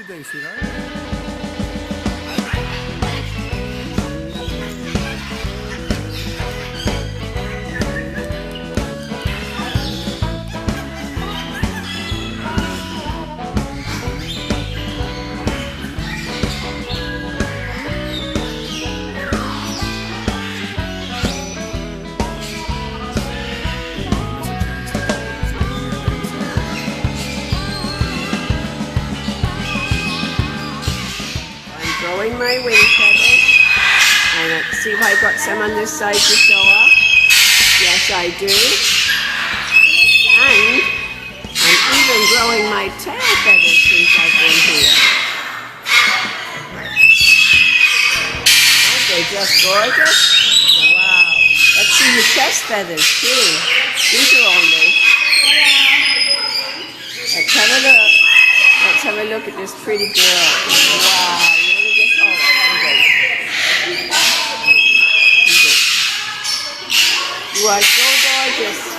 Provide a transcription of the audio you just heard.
pretty day, sweetheart. Growing my wing feathers, and let's see if I got some on this side to show off. Yes, I do. And I'm even growing my tail feathers since I've been here. Aren't they just gorgeous? Wow. Let's see your chest feathers too. These are all new. Let's have a look. Let's have a look at this pretty girl. Wow. You are so gorgeous.